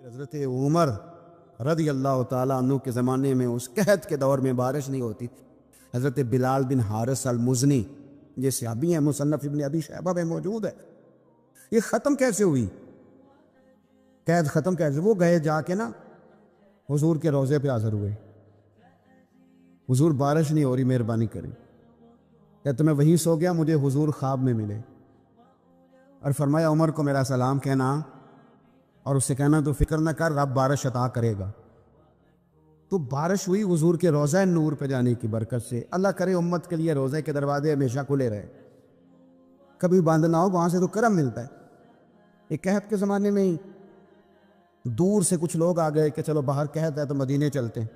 حضرت عمر رضی اللہ تعالیٰ عنہ کے زمانے میں اس قحط کے دور میں بارش نہیں ہوتی. حضرت بلال بن حارث المزنی یہ صحابی ہیں، مصنف ابن ابی شیبہ میں موجود ہے. یہ ختم کیسے ہوئی؟ قید ختم کیسے؟ وہ گئے جا کے نا حضور کے روضے پہ حاضر ہوئے. حضور بارش نہیں ہو رہی، مہربانی کریں. کہتے میں وہیں سو گیا، مجھے حضور خواب میں ملے اور فرمایا عمر کو میرا سلام کہنا اور اس سے کہنا تو فکر نہ کر، رب بارش عطا کرے گا. تو بارش ہوئی حضور کے روضہ نور پہ جانے کی برکت سے. اللہ کرے امت کے لیے روضے کے دروازے ہمیشہ کھلے رہے، کبھی بند نہ ہو، وہاں سے تو کرم ملتا ہے. ایک قحط کے زمانے میں ہی دور سے کچھ لوگ آ گئے کہ چلو باہر قحط ہے تو مدینے چلتے ہیں.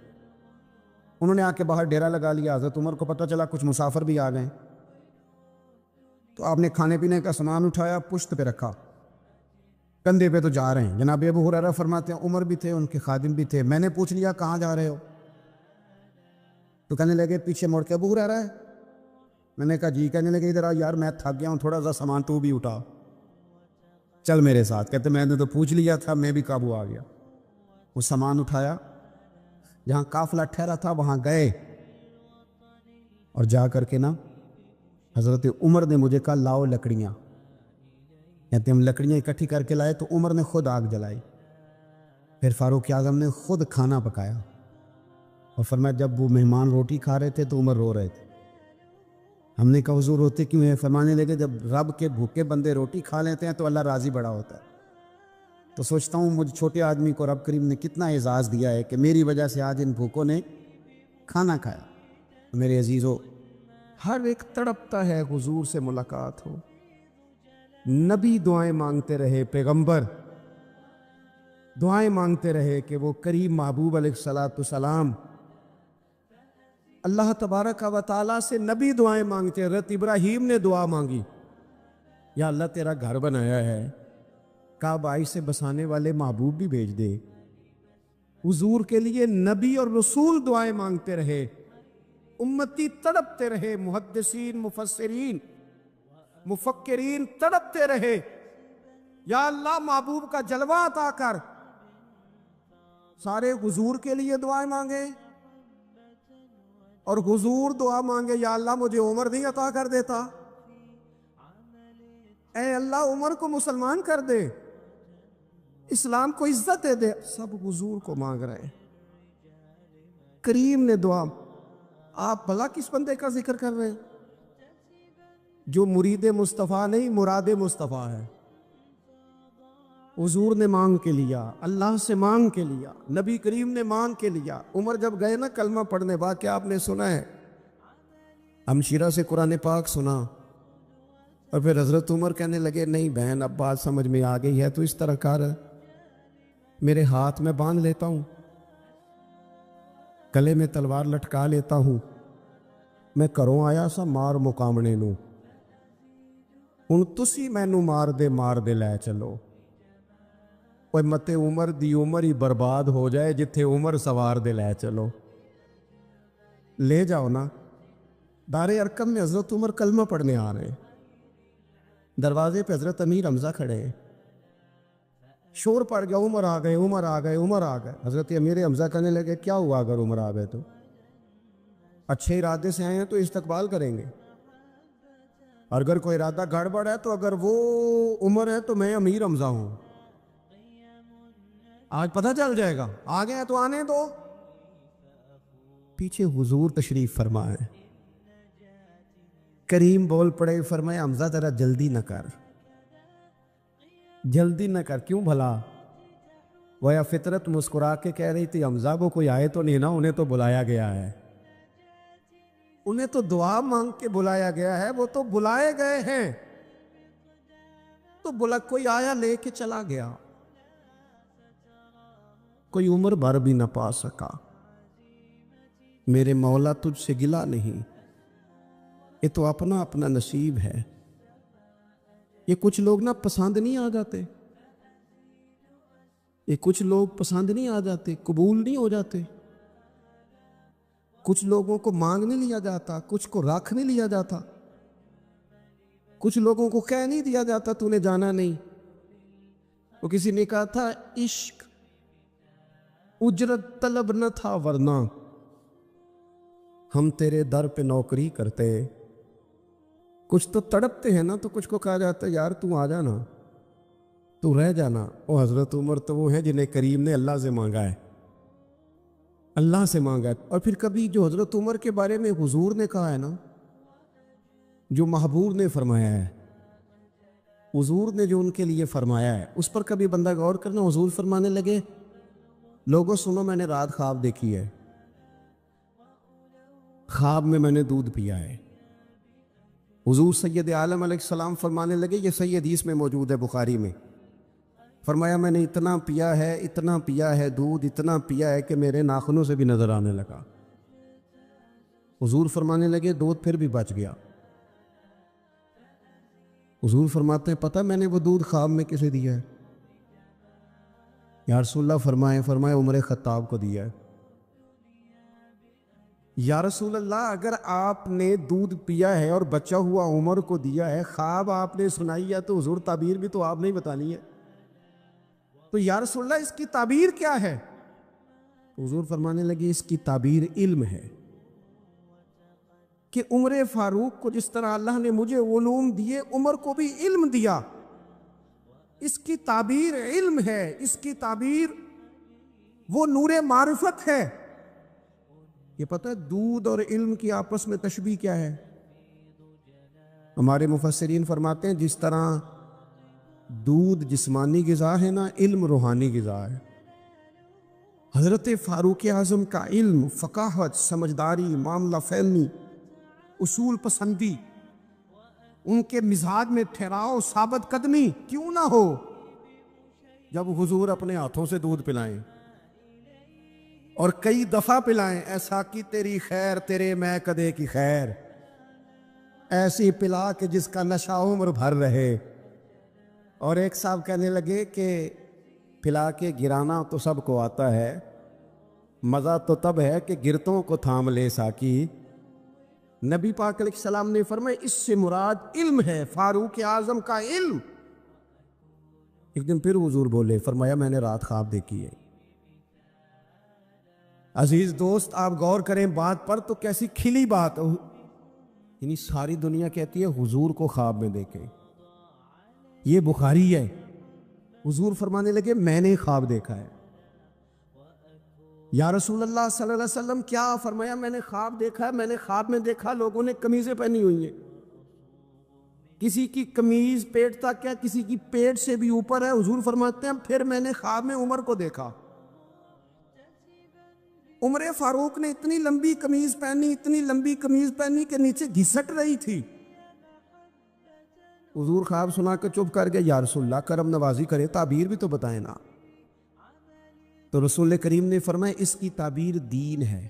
انہوں نے آ کے باہر ڈیرا لگا لیا. حضرت عمر کو پتہ چلا کچھ مسافر بھی آ گئے، تو آپ نے کھانے پینے کا سامان اٹھایا، پشت پہ رکھا، کندھے پہ تو جا رہے ہیں. جناب ابو ہریرہ فرماتے ہیں عمر بھی تھے، ان کے خادم بھی تھے. میں نے پوچھ لیا کہاں جا رہے ہو؟ تو کہنے لگے پیچھے مڑ کے ابو ہریرہ ہے. میں نے کہا جی. کہنے لگے ادھر آ یار، میں تھک گیا ہوں، تھوڑا سا سامان تو بھی اٹھا، چل میرے ساتھ. کہتے میں نے تو پوچھ لیا تھا، میں بھی قابو آ گیا. وہ سامان اٹھایا، جہاں قافلہ ٹھہرا تھا وہاں گئے اور جا کر کے نا حضرت عمر نے مجھے کہا لاؤ لکڑیاں. کہتے ہم لکڑیاں اکٹھی کر کے لائے تو عمر نے خود آگ جلائی. پھر فاروق اعظم نے خود کھانا پکایا اور فرمایا جب وہ مہمان روٹی کھا رہے تھے تو عمر رو رہے تھے. ہم نے کہا حضور روتے کیوں ہیں؟ فرمانے لگے جب رب کے بھوکے بندے روٹی کھا لیتے ہیں تو اللہ راضی بڑا ہوتا ہے. تو سوچتا ہوں مجھ چھوٹے آدمی کو رب کریم نے کتنا اعزاز دیا ہے کہ میری وجہ سے آج ان بھوکوں نے کھانا کھایا. میرے عزیزو، ہر ایک تڑپتا ہے حضور سے ملاقات ہو. نبی دعائیں مانگتے رہے، پیغمبر دعائیں مانگتے رہے کہ وہ کریم محبوب علیہ السلام اللہ تبارک و تعالیٰ سے نبی دعائیں مانگتے. حضرت ابراہیم نے دعا مانگی، یا اللہ تیرا گھر بنایا ہے، کعبہ سے بسانے والے محبوب بھی بھیج دے. حضور کے لیے نبی اور رسول دعائیں مانگتے رہے، امتی تڑپتے رہے، محدثین، مفسرین، مفکرین تڑپتے رہے، یا اللہ محبوب کا جلوہ عطا کر. سارے حضور کے لیے دعائیں مانگے اور حضور دعا مانگے یا اللہ مجھے عمر نہیں عطا کر دیتا، اے اللہ عمر کو مسلمان کر دے، اسلام کو عزت دے دے. سب حضور کو مانگ رہے ہیں. کریم نے دعا. آپ بھلا کس بندے کا ذکر کر رہے ہیں جو مرید مصطفیٰ نہیں، مراد مصطفیٰ ہے. حضور نے مانگ کے لیا، اللہ سے مانگ کے لیا، نبی کریم نے مانگ کے لیا. عمر جب گئے نا کلمہ پڑھنے بعد، کیا آپ نے سنا ہے؟ ہمشیرہ سے قرآن پاک سنا اور پھر حضرت عمر کہنے لگے نہیں بہن اب بات سمجھ میں آ گئی ہے، تو اس طرح کر، میرے ہاتھ میں باندھ لیتا ہوں، گلے میں تلوار لٹکا لیتا ہوں، میں کروں آیا سا مار مقامنے نو، ہن تسی مینو مار دے لے چلو. اوے متے عمر دی عمر ہی برباد ہو جائے جتھے عمر سوار دے لے چلو. لے جاؤ نا. دار ارقم میں حضرت عمر کلمہ پڑھنے آ رہے ہیں، دروازے پہ حضرت امیر حمزہ کھڑے ہیں. شور پڑ گیا عمر آ گئے، عمر آ گئے، عمر آ گئے. حضرت امیر حمزہ کہنے لگے کیا ہوا اگر عمر آ گئے تو؟ اچھے ارادے سے آئے ہیں تو استقبال کریں گے، اور اگر کوئی ارادہ گڑبڑ ہے تو اگر وہ عمر ہے تو میں امیر حمزہ ہوں. آج پتہ چل جائے گا. آ گئے تو آنے دو. پیچھے حضور تشریف فرمائے، کریم بول پڑے، فرمائے حمزہ ذرا جلدی نہ کر، جلدی نہ کر. کیوں بھلا؟ وہ فطرت مسکرا کے کہہ رہی تھی حمزہ کو کوئی آئے تو نہیں نا، انہیں تو بلایا گیا ہے، انہیں تو دعا مانگ کے بلایا گیا ہے، وہ تو بلائے گئے ہیں. تو بلا کوئی آیا لے کے چلا گیا، کوئی عمر بھر بھی نہ پا سکا. میرے مولا تجھ سے گلہ نہیں، یہ تو اپنا اپنا نصیب ہے. یہ کچھ لوگ نا پسند نہیں آ جاتے، یہ کچھ لوگ پسند نہیں آ جاتے، قبول نہیں ہو جاتے. کچھ لوگوں کو مانگ نہیں لیا جاتا، کچھ کو رکھ نہیں لیا جاتا، کچھ لوگوں کو کہہ نہیں دیا جاتا تو نے جانا نہیں. وہ کسی نے کہا تھا عشق اجرت طلب نہ تھا ورنہ ہم تیرے در پہ نوکری کرتے. کچھ تو تڑپتے ہیں نا، تو کچھ کو کہا جاتا ہے یار تو آ جانا، تو رہ جانا. اور حضرت عمر تو وہ ہیں جنہیں کریم نے اللہ سے مانگا ہے، اللہ سے مانگا ہے. اور پھر کبھی جو حضرت عمر کے بارے میں حضور نے کہا ہے نا، جو محبوب نے فرمایا ہے، حضور نے جو ان کے لیے فرمایا ہے، اس پر کبھی بندہ غور کرنا. حضور فرمانے لگے لوگوں سنو، میں نے رات خواب دیکھی ہے، خواب میں نے دودھ پیا ہے. حضور سید عالم علیہ السلام فرمانے لگے، یہ صحیح حدیث میں موجود ہے بخاری میں، فرمایا میں نے اتنا پیا ہے، اتنا پیا ہے دودھ، اتنا پیا ہے کہ میرے ناخنوں سے بھی نظر آنے لگا. حضور فرمانے لگے دودھ پھر بھی بچ گیا. حضور فرماتے ہیں پتہ میں نے وہ دودھ خواب میں کسے دیا ہے؟ یا رسول اللہ فرمائے عمر خطاب کو دیا ہے. یا رسول اللہ اگر آپ نے دودھ پیا ہے اور بچا ہوا عمر کو دیا ہے، خواب آپ نے سنائی ہے، تو حضور تعبیر بھی تو آپ نے ہی بتانی ہے. تو یا رسول اللہ اس کی تعبیر کیا ہے؟ حضور فرمانے لگے اس کی تعبیر علم ہے، کہ عمر فاروق کو جس طرح اللہ نے مجھے علوم دیے، عمر کو بھی علم دیا. اس کی تعبیر علم ہے، اس کی تعبیر وہ نور معرفت ہے. یہ پتہ ہے دودھ اور علم کی آپس میں تشبیہ کیا ہے؟ ہمارے مفسرین فرماتے ہیں جس طرح دودھ جسمانی غذا ہے نا، علم روحانی غذا ہے. حضرت فاروق اعظم کا علم، فقاہت، سمجھداری، معاملہ فہمی، اصول پسندی، ان کے مزاج میں ٹھہراؤ، ثابت قدمی کیوں نہ ہو، جب حضور اپنے ہاتھوں سے دودھ پلائیں اور کئی دفعہ پلائیں، ایسا کی تیری خیر تیرے میں کدے کی خیر، ایسی پلا کہ جس کا نشہ عمر بھر رہے. اور ایک صاحب کہنے لگے کہ پلا کے گرانا تو سب کو آتا ہے، مزہ تو تب ہے کہ گرتوں کو تھام لے ساکی. نبی پاک علیہ السلام نے فرمایا اس سے مراد علم ہے، فاروق اعظم کا علم. ایک دن پھر حضور بولے، فرمایا میں نے رات خواب دیکھی ہے. عزیز دوست آپ غور کریں بات پر، تو کیسی کھلی بات، یعنی ساری دنیا کہتی ہے حضور کو خواب میں دیکھیں. یہ بخاری ہے. حضور فرمانے لگے میں نے خواب دیکھا ہے. یا رسول اللہ صلی اللہ علیہ وسلم کیا؟ فرمایا میں نے خواب دیکھا ہے، میں نے خواب میں دیکھا لوگوں نے قمیضیں پہنی ہوئی ہیں، کسی کی قمیض پیٹ تک ہے، کسی کی پیٹ سے بھی اوپر ہے. حضور فرماتے ہیں پھر میں نے خواب میں عمر کو دیکھا. عمر فاروق نے اتنی لمبی قمیض پہنی، اتنی لمبی قمیض پہنی کہ نیچے گھسٹ رہی تھی. حضور خواب سنا کے چپ کر گئے. یا رسول اللہ کرم نوازی کرے، تعبیر بھی تو بتائیں نا. تو رسول کریم نے فرمایا اس کی تعبیر دین ہے.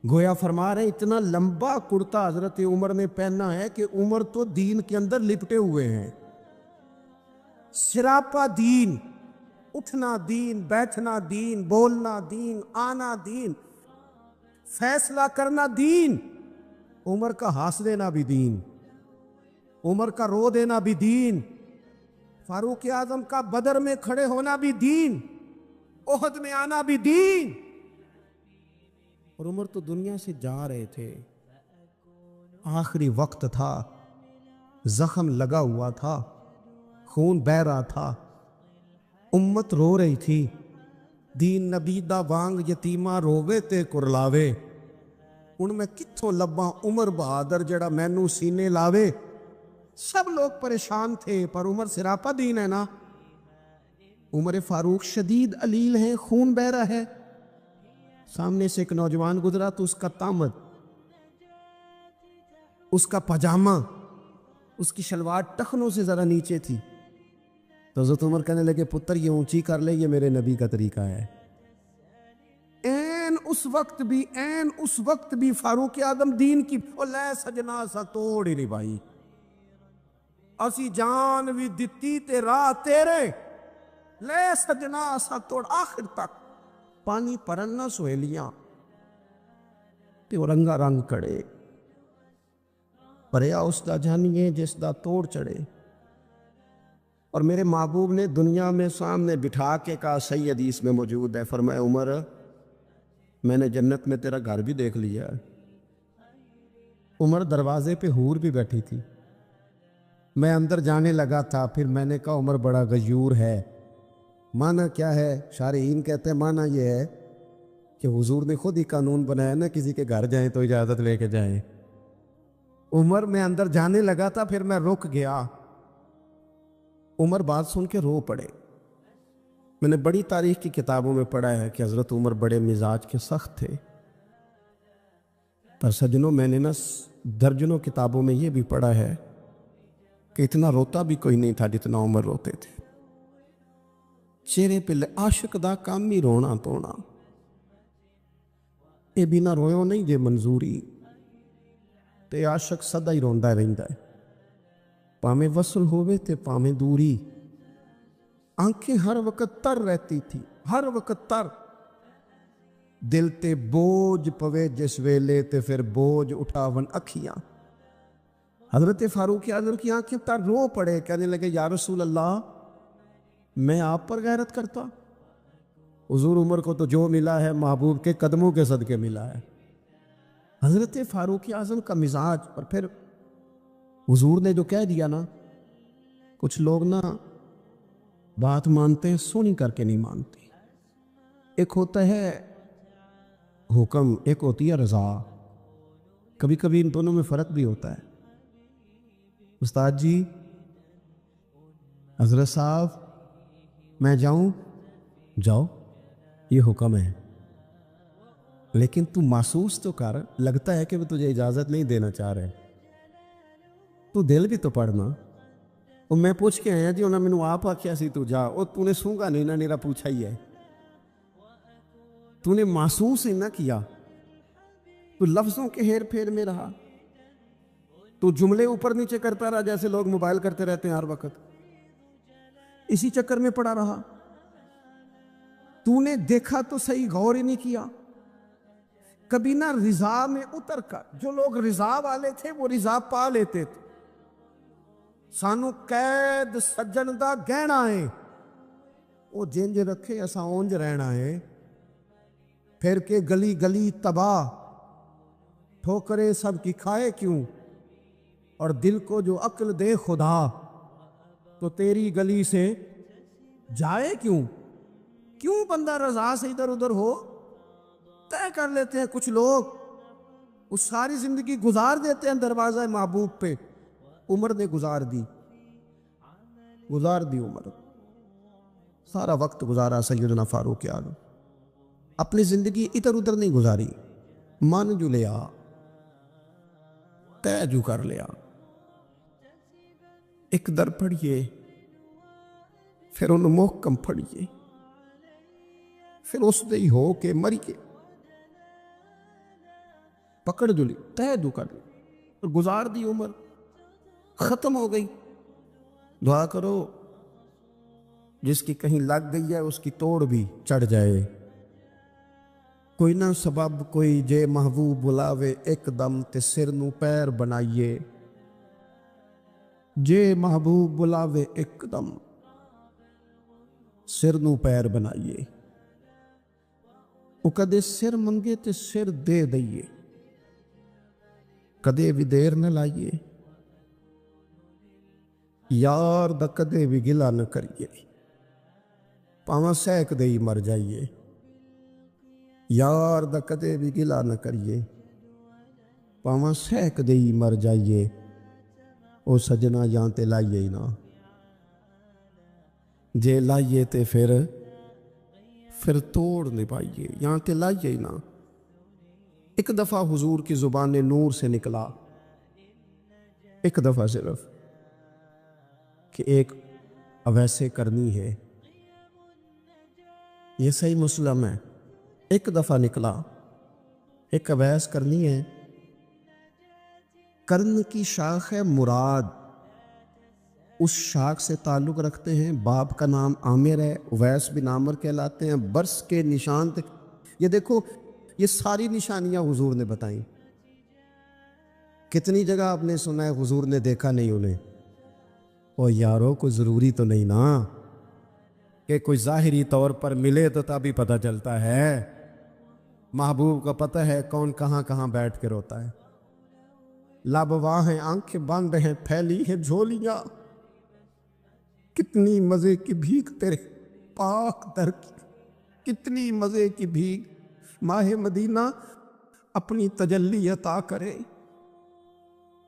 گویا فرما رہے اتنا لمبا کرتا حضرت عمر نے پہنا ہے کہ عمر تو دین کے اندر لپٹے ہوئے ہیں. سراپا دین، اٹھنا دین، بیٹھنا دین، بولنا دین، آنا دین، فیصلہ کرنا دین. عمر کا ہنس دینا بھی دین، عمر کا رو دینا بھی دین، فاروق اعظم کا بدر میں کھڑے ہونا بھی دین، احد میں آنا بھی دین. اور عمر تو دنیا سے جا رہے تھے، آخری وقت تھا، زخم لگا ہوا تھا، خون بہہ رہا تھا، امت رو رہی تھی. دین نبی دا وانگ یتیمہ رووے تے کرلاوے، ان میں کتھوں لباں عمر بہادر جڑا مینوں سینے لاوے. سب لوگ پریشان تھے، پر عمر سراپا دین ہے نا. عمر فاروق شدید علیل ہیں، خون بہہ رہا ہے. سامنے سے ایک نوجوان گزرا تو اس کا تامد، اس کا پاجامہ، اس کی شلوار ٹخنوں سے ذرا نیچے تھی. تو حضرت عمر کہنے لگے پتر یہ اونچی کر لے، یہ میرے نبی کا طریقہ ہے. این اس وقت بھی فاروق اعظم دین کی لے سجنا سا توڑ ہی نہیں بھائی، اسی جان بھی دتی تے راہ تیرے، لے سجنا سا توڑ. آخر تک پانی پرن نہ سہیلیاں تے رنگا رنگ کڑے، پریا اس دا جانیے جس دا توڑ چڑھے. اور میرے محبوب نے دنیا میں سامنے بٹھا کے کہا، صحیح حدیث میں موجود ہے، فرمایا عمر میں نے جنت میں تیرا گھر بھی دیکھ لیا۔ عمر دروازے پہ حور بھی بیٹھی تھی، میں اندر جانے لگا تھا، پھر میں نے کہا عمر بڑا غیور ہے۔ معنی کیا ہے؟ شارحین کہتے ہیں معنی یہ ہے کہ حضور نے خود ہی قانون بنایا نا، کسی کے گھر جائیں تو اجازت لے کے جائیں۔ عمر میں اندر جانے لگا تھا، پھر میں رک گیا۔ عمر بات سن کے رو پڑے۔ میں نے بڑی تاریخ کی کتابوں میں پڑھا ہے کہ حضرت عمر بڑے مزاج کے سخت تھے، پر سجنوں میں نے درجنوں کتابوں میں یہ بھی پڑھا ہے کہ اتنا روتا بھی کوئی نہیں تھا جتنا عمر روتے تھے۔ چہرے پہ عاشق دا کام ہی رونا تونا، اے بنا رویو نہیں جے منظوری، تے عاشق سدا ہی روندا رہندا ہے، پاویں وصل ہوئے تے پاویں دوری۔ آنکھیں ہر وقت تر رہتی تھی، ہر وقت تر، دل تے بوجھ پوے جس ویلے تے پھر بوجھ اٹھاون اکھیاں۔ حضرت فاروق اعظم کی آنکھیں تر رو پڑے، کہنے لگے یا رسول اللہ میں آپ پر غیرت کرتا؟ حضور عمر کو تو جو ملا ہے محبوب کے قدموں کے صدقے ملا ہے۔ حضرت فاروق اعظم کا مزاج، اور پھر حضور نے جو کہہ دیا نا، کچھ لوگ نا بات مانتے ہیں سونی کر کے نہیں مانتے۔ ایک ہوتا ہے حکم، ایک ہوتی ہے رضا، کبھی کبھی ان دونوں میں فرق بھی ہوتا ہے۔ استاد جی، حضرت صاحب میں جاؤں؟ جاؤ، یہ حکم ہے، لیکن تو محسوس تو کر، لگتا ہے کہ وہ تجھے اجازت نہیں دینا چاہ رہے، تو دل بھی تو پڑھنا۔ اور میں پوچھ کے آیا جی انہوں نے مینوں آپ آکھیا سی تو جا، اور تو نے سونگا نہیں نہ، میرا پوچھا ہی ہے، تو نے محسوس ہی نہ کیا، تو لفظوں کے ہیر پھیر میں رہا، تو جملے اوپر نیچے کرتا رہا جیسے لوگ موبائل کرتے رہتے ہیں ہر وقت، اسی چکر میں پڑا رہا۔ تو نے دیکھا تو صحیح، غور ہی نہیں کیا۔ کبھی نہ رضا میں اتر کر، جو لوگ رضا والے تھے وہ رضا پا لیتے تھے۔ سانو قید سجن دا گہنا ہے، وہ جنج رکھے اساں اونج رہنا ہے، پھر کے گلی گلی تباہ، ٹھوکرے سب کی کھائے کیوں، اور دل کو جو عقل دے خدا، تو تیری گلی سے جائے کیوں۔ کیوں بندہ رضا سے ادھر ادھر ہو؟ طے کر لیتے ہیں کچھ لوگ، وہ ساری زندگی گزار دیتے ہیں دروازہ محبوب پہ۔ عمر نے گزار دی عمر، سارا وقت گزارا سیدنا فاروق اعظم، اپنی زندگی ادھر ادھر نہیں گزاری، مان جو لیا، طے جو کر لیا۔ ایک در پڑھیے، پھر انہوں محکم پڑھیے، پھر اس دے ہی ہو کے مریے، پکڑ جو لی، طے جو کر لی، اور گزار دی عمر، ختم ہو گئی۔ دعا کرو جس کی کہیں لگ گئی ہے اس کی توڑ بھی چڑھ جائے۔ کوئی نہ سبب کوئی جے محبوب بلاوے ایک دم، تے سر نو پیر بنائیے، جے محبوب بلاوے ایک دم سر نو پیر بنائیے، وہ کدے سر منگے تے سر دے دئیے، کدے بھی دیر نہ لائیے، یار دا کدے بھی گلا نہ کریے، پاواں سیک دے ہی مر جائیے، یار دا کدے بھی گلا نہ کریے، پاواں سیک دے ہی مر جائیے، او سجنا یہاں تے لائیے ہی نہ، جے لائیے تے پھر توڑ نہیں پائیے، یہاں تے لائیے ہی نہ۔ ایک دفعہ حضور کی زبان نور سے نکلا، ایک دفعہ صرف، کہ ایک اویسے کرنی ہے، یہ صحیح مسلم ہے، ایک دفعہ نکلا، ایک اویس کرنی ہے۔ کرن کی شاخ ہے مراد، اس شاخ سے تعلق رکھتے ہیں، باپ کا نام عامر ہے، اویس بن عامر کہلاتے ہیں، برس کے نشان تک۔ یہ دیکھو یہ ساری نشانیاں حضور نے بتائیں، کتنی جگہ آپ نے سنا ہے حضور نے دیکھا نہیں انہیں، اور یاروں کو ضروری تو نہیں نا کہ کوئی ظاہری طور پر ملے تو تبھی پتہ چلتا ہے۔ محبوب کا پتہ ہے کون کہاں کہاں بیٹھ کے روتا ہے۔ لابواں ہیں، آنکھیں بند ہیں، پھیلی ہیں جھولیاں، کتنی مزے کی بھیک تیرے پاک در کی، کتنی مزے کی بھیک ماہ مدینہ اپنی تجلی عطا کرے۔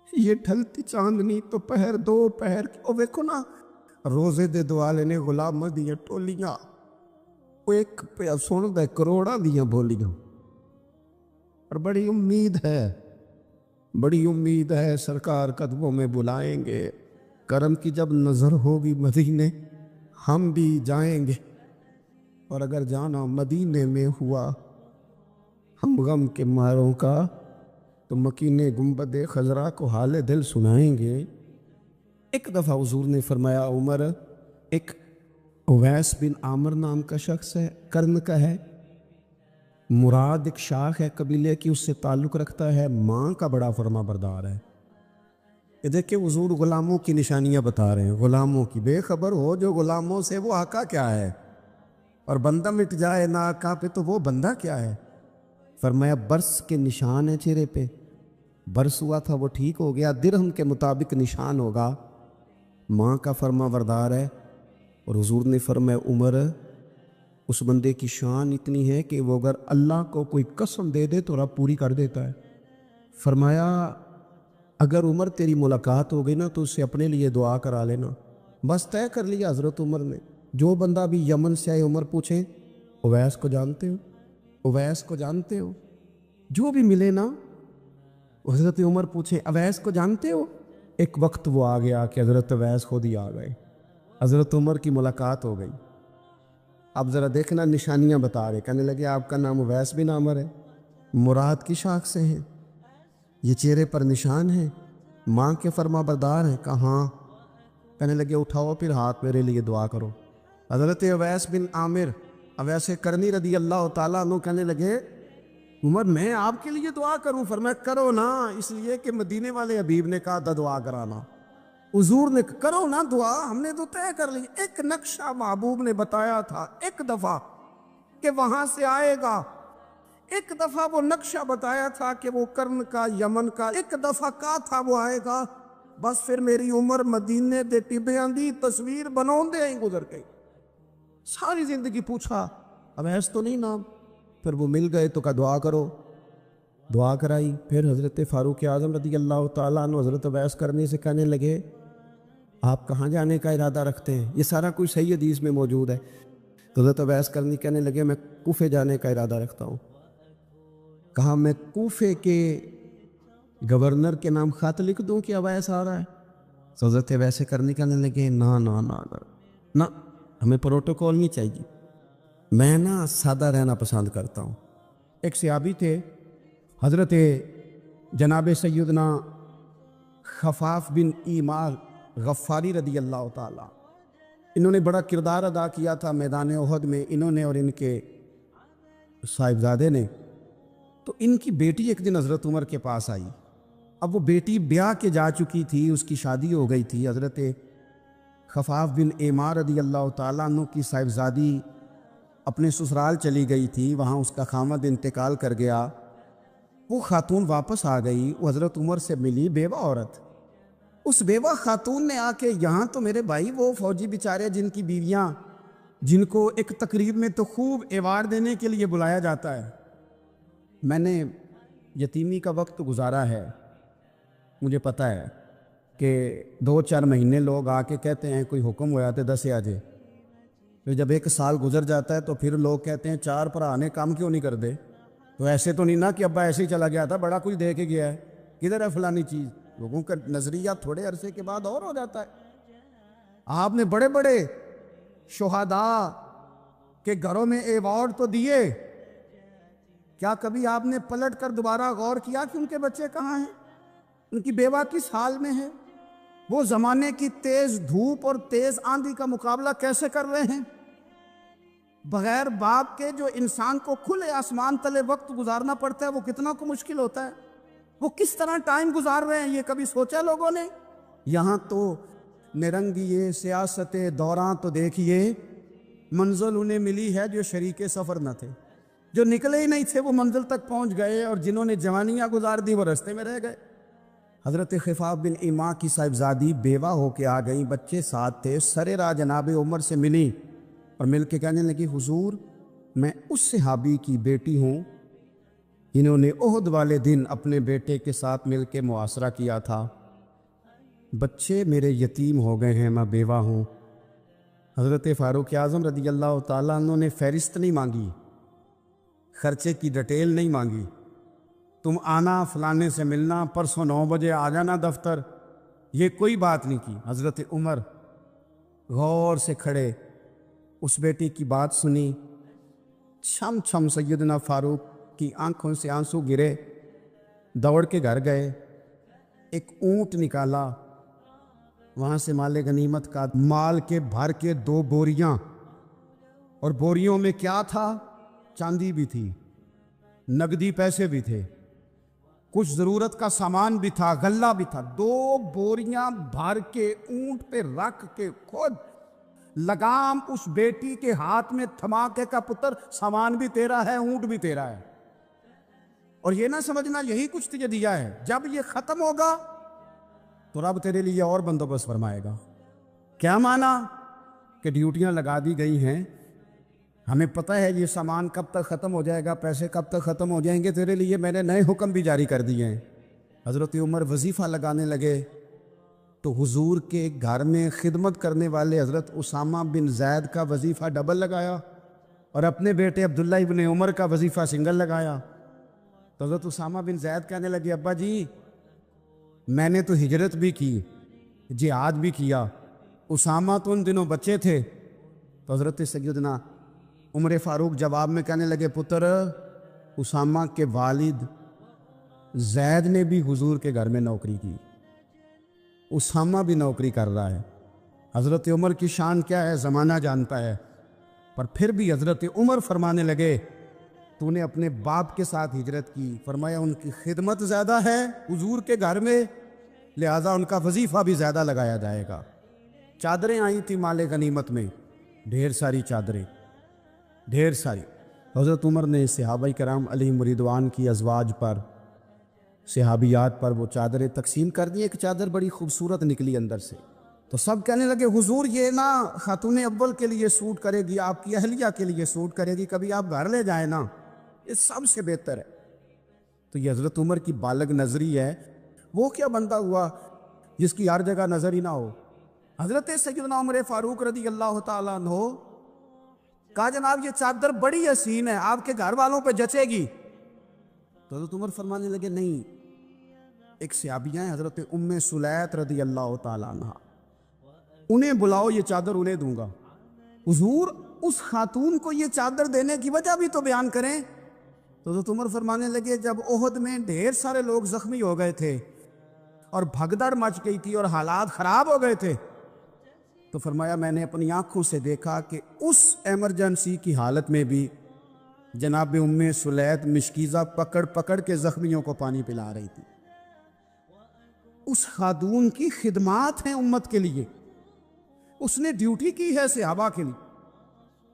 یہ ڈھلتی چاندنی تو پہر دو پہر کی، او ویکھو نا روزے دے دوالے نے غلام دیاں ٹولیاں، وہ ایک پہ سن دے کروڑا دیاں بولیاں، اور بڑی امید ہے، بڑی امید ہے سرکار قدموں میں بلائیں گے، کرم کی جب نظر ہوگی مدینے ہم بھی جائیں گے، اور اگر جانا مدینے میں ہوا ہم غم کے ماروں کا تو مکینے گنبد خضرا کو حال دل سنائیں گے۔ ایک دفعہ حضور نے فرمایا عمر، ایک اویس بن عامر نام کا شخص ہے، کرن کا ہے، مراد ایک شاخ ہے قبیلے کی، اس سے تعلق رکھتا ہے، ماں کا بڑا فرما بردار ہے۔ یہ دیکھیں حضور غلاموں کی نشانیاں بتا رہے ہیں، غلاموں کی، بے خبر ہو جو غلاموں سے وہ آقا کیا ہے، اور بندہ مٹ جائے نہ آقا پہ تو وہ بندہ کیا ہے۔ فرمایا برس کے نشان ہے چہرے پہ، برس ہوا تھا وہ ٹھیک ہو گیا، درہم کے مطابق نشان ہوگا، ماں کا فرما بردار ہے۔ اور حضور نے فرمایا عمر، اس بندے کی شان اتنی ہے کہ وہ اگر اللہ کو کوئی قسم دے دے تو رب پوری کر دیتا ہے۔ فرمایا اگر عمر تیری ملاقات ہو گئی نا تو اس سے اپنے لیے دعا کرا لینا۔ بس طے کر لیا حضرت عمر نے، جو بندہ بھی یمن سے آئے عمر پوچھیں اویس کو جانتے ہو، اویس کو جانتے ہو، جو بھی ملے نا حضرت عمر پوچھے اویس کو جانتے ہو۔ ایک وقت وہ آ گیا کہ حضرت اویس خود ہی آ گئے، حضرت عمر کی ملاقات ہو گئی۔ اب ذرا دیکھنا نشانیاں بتا رہے، کہنے لگے آپ کا نام اویس بن عامر ہے، مراد کی شاخ سے ہیں، یہ چہرے پر نشان ہے، ماں کے فرما بردار ہیں، کہاں؟ کہنے لگے اٹھاؤ پھر ہاتھ میرے لیے دعا کرو۔ حضرت اویس بن عامر اویس کرنی رضی اللہ تعالیٰ عنہ کہنے لگے عمر میں آپ کے لیے دعا کروں؟ فرمایا کرو نا، اس لیے کہ مدینے والے حبیب نے کہا تھا دعا کرانا، حضور نے کرو نا دعا، ہم نے تو طے کر لی، ایک نقشہ محبوب نے بتایا تھا ایک دفعہ کہ وہاں سے آئے گا، ایک دفعہ وہ نقشہ بتایا تھا کہ وہ کرن کا یمن کا، ایک دفعہ کہا تھا وہ آئے گا، بس پھر میری عمر مدینے دے ٹبیاں دی تصویر بناؤں دے ہی گزر گئی۔ ساری زندگی پوچھا اویس تو نہیں نام، پھر وہ مل گئے تو کہا دعا کرو، دعا کرائی۔ پھر حضرت فاروق اعظم رضی اللہ تعالیٰ عنہ حضرت اویس کرنے سے کہنے لگے آپ کہاں جانے کا ارادہ رکھتے ہیں؟ یہ سارا کچھ صحیح حدیث میں موجود ہے۔ تو حضرت اویس کرنی کہنے لگے میں کوفے جانے کا ارادہ رکھتا ہوں۔ کہا میں کوفے کے گورنر کے نام خط لکھ دوں کہ اویس آ رہا ہے؟ تو حضرت اویس کرنی کہنے لگے نا نا نا نا نا، ہمیں پروٹوکول نہیں چاہیے، میں نا سادہ رہنا پسند کرتا ہوں۔ ایک صحابی تھے حضرت جناب سیدنا خفاف بن ایمار غفاری رضی اللہ تعالیٰ، انہوں نے بڑا کردار ادا کیا تھا میدان احد میں، انہوں نے اور ان کے صاحبزادے نے۔ تو ان کی بیٹی ایک دن حضرت عمر کے پاس آئی، اب وہ بیٹی بیاہ کے جا چکی تھی، اس کی شادی ہو گئی تھی، حضرت خفاف بن ایمار رضی اللہ تعالیٰ عنہ کی صاحبزادی اپنے سسرال چلی گئی تھی، وہاں اس کا خامد انتقال کر گیا، وہ خاتون واپس آ گئی، وہ حضرت عمر سے ملی، بیوہ عورت، اس بیوہ خاتون نے آ کے یہاں تو میرے بھائی وہ فوجی بیچارے جن کی بیویاں، جن کو ایک تقریب میں تو خوب ایوارڈ دینے کے لیے بلایا جاتا ہے، میں نے یتیمی کا وقت گزارا ہے، مجھے پتہ ہے کہ 2-4 مہینے لوگ آ کے کہتے ہیں کوئی حکم ہوا تو دسے آجے، پھر جب 1 سال گزر جاتا ہے تو پھر لوگ کہتے ہیں 4 پرانے کام کیوں نہیں کر دے؟ تو ایسے تو نہیں نا کہ ابا ایسے ہی چلا گیا تھا، بڑا کچھ دے کے گیا ہے، کدھر ہے فلانی چیز؟ لوگوں کا نظریہ تھوڑے عرصے کے بعد اور ہو جاتا ہے۔ آپ نے بڑے بڑے شہداء کے گھروں میں ایوارڈ تو دیے، کیا کبھی آپ نے پلٹ کر دوبارہ غور کیا کہ ان کے بچے کہاں ہیں، ان کی بیوہ کس حال میں ہے، وہ زمانے کی تیز دھوپ اور تیز آندھی کا مقابلہ کیسے کر رہے ہیں؟ بغیر باپ کے جو انسان کو کھلے آسمان تلے وقت گزارنا پڑتا ہے وہ کتنا کو مشکل ہوتا ہے، وہ کس طرح ٹائم گزار رہے ہیں، یہ کبھی سوچا لوگوں نے؟ یہاں تو نرنگیے سیاست دوراں تو دیکھیے، منزل انہیں ملی ہے جو شریک سفر نہ تھے، جو نکلے ہی نہیں تھے وہ منزل تک پہنچ گئے، اور جنہوں نے جوانیاں گزار دی وہ رستے میں رہ گئے۔ حضرت خفاف بن ایما کی صاحبزادی بیوہ ہو کے آ گئیں، بچے ساتھ تھے، سر راہ جناب عمر سے ملی اور مل کے کہنے لگی، حضور میں اس صحابی کی بیٹی ہوں جنہوں نے احد والے دن اپنے بیٹے کے ساتھ مل کے معاشرہ کیا تھا، بچے میرے یتیم ہو گئے ہیں، میں بیوہ ہوں۔ حضرت فاروق اعظم رضی اللہ تعالیٰ عنہ نے فہرست نہیں مانگی، خرچے کی ڈیٹیل نہیں مانگی، تم آنا فلانے سے ملنا، پرسوں 9 بجے آ جانا دفتر، یہ کوئی بات نہیں کی۔ حضرت عمر غور سے کھڑے، اس بیٹی کی بات سنی، چھم چھم سیدنا فاروق کی آنکھوں سے آنسو گرے، دوڑ کے گھر گئے، ایک اونٹ نکالا، وہاں سے مال غنیمت کا مال کے بھر کے 2 بوریاں، اور بوریوں میں کیا تھا؟ چاندی بھی تھی، نقدی پیسے بھی تھے، کچھ ضرورت کا سامان بھی تھا، غلہ بھی تھا، 2 بوریاں بھر کے اونٹ پہ رکھ کے خود لگام اس بیٹی کے ہاتھ میں تھما کے کا پتر سامان بھی تیرا ہے، اونٹ بھی تیرا ہے، اور یہ نہ سمجھنا یہی کچھ تجھے دیا ہے، جب یہ ختم ہوگا تو رب تیرے لیے اور بندوبست فرمائے گا۔ کیا مانا؟ کہ ڈیوٹیاں لگا دی گئی ہیں، ہمیں پتہ ہے یہ سامان کب تک ختم ہو جائے گا، پیسے کب تک ختم ہو جائیں گے، تیرے لیے میں نے نئے حکم بھی جاری کر دیے ہیں۔ حضرت عمر وظیفہ لگانے لگے تو حضور کے گھر میں خدمت کرنے والے حضرت اسامہ بن زید کا وظیفہ ڈبل لگایا، اور اپنے بیٹے عبداللہ ابن عمر کا وظیفہ سنگل لگایا۔ تو حضرت اسامہ بن زید کہنے لگے، ابا جی میں نے تو ہجرت بھی کی، جہاد بھی کیا، اسامہ تو ان دنوں بچے تھے۔ تو حضرت سیدنا عمر فاروق جواب میں کہنے لگے، پتر اسامہ کے والد زید نے بھی حضور کے گھر میں نوکری کی، اسامہ بھی نوکری کر رہا ہے۔ حضرت عمر کی شان کیا ہے زمانہ جانتا ہے، پر پھر بھی حضرت عمر فرمانے لگے، تو نے اپنے باپ کے ساتھ ہجرت کی، فرمایا ان کی خدمت زیادہ ہے حضور کے گھر میں، لہٰذا ان کا وظیفہ بھی زیادہ لگایا جائے گا۔ چادریں آئی تھی مال غنیمت میں، ڈھیر ساری چادریں، ڈھیر ساری۔ حضرت عمر نے صحابہ کرام علیہم رضوان کی ازواج پر، صحابیات پر وہ چادریں تقسیم کر دی۔ ایک چادر بڑی خوبصورت نکلی اندر سے، تو سب کہنے لگے، حضور یہ نہ خاتون اول کے لیے سوٹ کرے گی، آپ کی اہلیہ کے لیے سوٹ کرے گی، کبھی آپ گھر لے جائیں نا، یہ سب سے بہتر ہے۔ تو یہ حضرت عمر کی بالغ نظری ہے، وہ کیا بندہ ہوا جس کی ہر جگہ نظر ہی نہ ہو۔ حضرت سیدنا عمر فاروق رضی اللہ تعالیٰ عنہ کہا، جناب یہ چادر بڑی حسین ہے، آپ کے گھر والوں پہ جچے گی۔ تو حضرت عمر فرمانے لگے، نہیں، ایک صحابیہ ہیں حضرت ام سلیت رضی اللہ تعالیٰ عنہ، انہیں بلاؤ، یہ چادر انہیں دوں گا۔ حضور اس خاتون کو یہ چادر دینے کی وجہ بھی تو بیان کریں۔ تو حضرت عمر فرمانے لگے، جب احد میں ڈھیر سارے لوگ زخمی ہو گئے تھے اور بھگدڑ مچ گئی تھی اور حالات خراب ہو گئے تھے، تو فرمایا میں نے اپنی آنکھوں سے دیکھا کہ اس ایمرجنسی کی حالت میں بھی جناب ام سلیت مشکیزہ پکڑ پکڑ کے زخمیوں کو پانی پلا رہی تھی۔ اس خاتون کی خدمات ہیں امت کے لیے، اس نے ڈیوٹی کی ہے صحابہ کے لیے،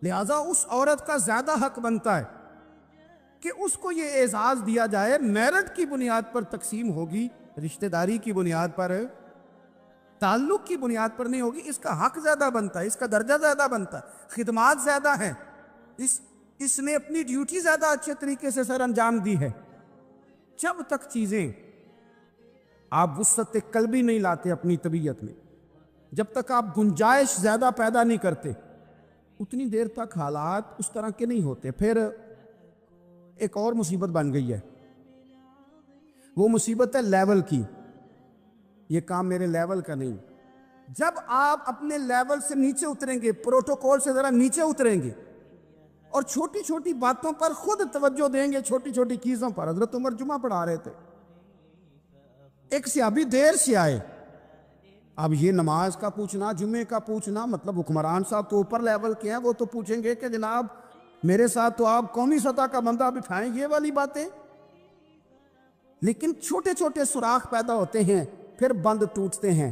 لہٰذا اس عورت کا زیادہ حق بنتا ہے کہ اس کو یہ اعزاز دیا جائے۔ میرٹ کی بنیاد پر تقسیم ہوگی، رشتہ داری کی بنیاد پر، تعلق کی بنیاد پر نہیں ہوگی، اس کا حق زیادہ بنتا ہے، اس کا درجہ زیادہ بنتا ہے، خدمات زیادہ ہیں، اس نے اپنی ڈیوٹی زیادہ اچھے طریقے سے سر انجام دی ہے۔ جب تک چیزیں آپ وسعت قلبی نہیں لاتے اپنی طبیعت میں، جب تک آپ گنجائش زیادہ پیدا نہیں کرتے، اتنی دیر تک حالات اس طرح کے نہیں ہوتے۔ پھر ایک اور مصیبت بن گئی ہے، وہ مصیبت ہے لیول کی۔ یہ کام میرے لیول کا نہیں۔ جب آپ اپنے لیول سے نیچے اتریں گے، پروٹوکول سے ذرا نیچے اتریں گے اور چھوٹی چھوٹی باتوں پر خود توجہ دیں گے، چھوٹی چھوٹی چیزوں پر۔ حضرت عمر جمعہ پڑھا رہے تھے، ایک صحابی دیر سے آئے، اب یہ نماز کا پوچھنا، جمعے کا پوچھنا، مطلب حکمران صاحب تو اوپر لیول کے ہیں، وہ تو پوچھیں گے کہ جناب میرے ساتھ تو آپ قومی سطح کا بندہ بٹھائیں، یہ والی باتیں۔ لیکن چھوٹے چھوٹے سوراخ پیدا ہوتے ہیں، پھر بند ٹوٹتے ہیں۔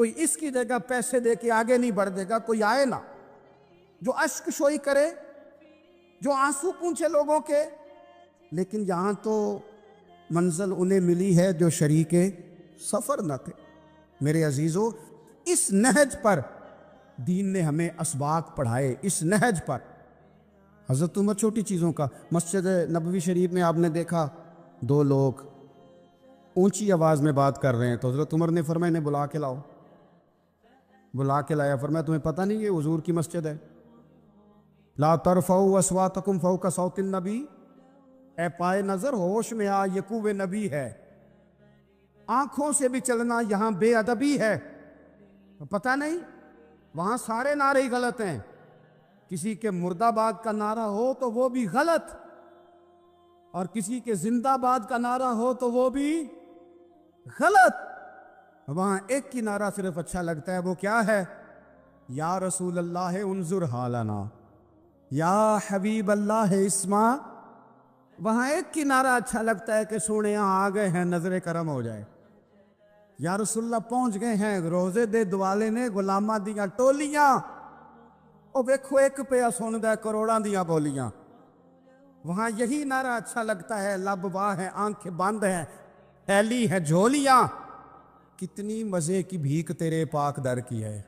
کوئی اس کی جگہ پیسے دے کے آگے نہیں بڑھ دے گا، کوئی آئے نا جو اشک شوئی کرے، جو آنسو پونچھے لوگوں کے. لیکن یہاں تو منزل انہیں ملی ہے جو شریک سفر نہ تھے. میرے عزیزو، اس نہج پر دین نے ہمیں اسباق پڑھائے. اس نہج پر حضرت عمر، چھوٹی چیزوں کا، مسجد نبوی شریف میں آپ نے دیکھا دو لوگ اونچی آواز میں بات کر رہے ہیں، تو حضرت عمر نے فرمایا انہیں بلا کے لاؤ. بلا کے لایا، فرمایا تمہیں پتہ نہیں یہ حضور کی مسجد ہے؟ لا ترفعوا اصواتکم فوق صوت النبی. اے پائے نظر، ہوش میں آ، یہ کوہ نبی ہے. آنکھوں سے بھی چلنا یہاں بے ادبی ہے. پتہ نہیں وہاں سارے نعرے ہی غلط ہیں. کسی کے مرد آباد کا نعرہ ہو تو وہ بھی غلط، اور کسی کے زندہ آباد کا نعرہ ہو تو وہ بھی غلط. وہاں ایک کی نعرہ صرف اچھا لگتا ہے، وہ کیا ہے؟ یا رسول اللہ انظر حالنا، یا حبیب اللہ اسما. وہاں ایک کی نعرہ اچھا لگتا ہے کہ سونے یہاں آ گئے ہیں، نظر کرم ہو جائے. یا رسول اللہ پہنچ گئے ہیں، روزے دے دوالے نے غلامہ دیاں ٹولیاں. او ویکھو ایک پہ سن دے کروڑاں دیاں بولیاں. وہاں یہی نعرہ اچھا لگتا ہے، لب واہ ہے، آنکھیں بند ہیں، پھیلی ہے جھولیاں. کتنی مزے کی بھیک تیرے پاک در کی ہے.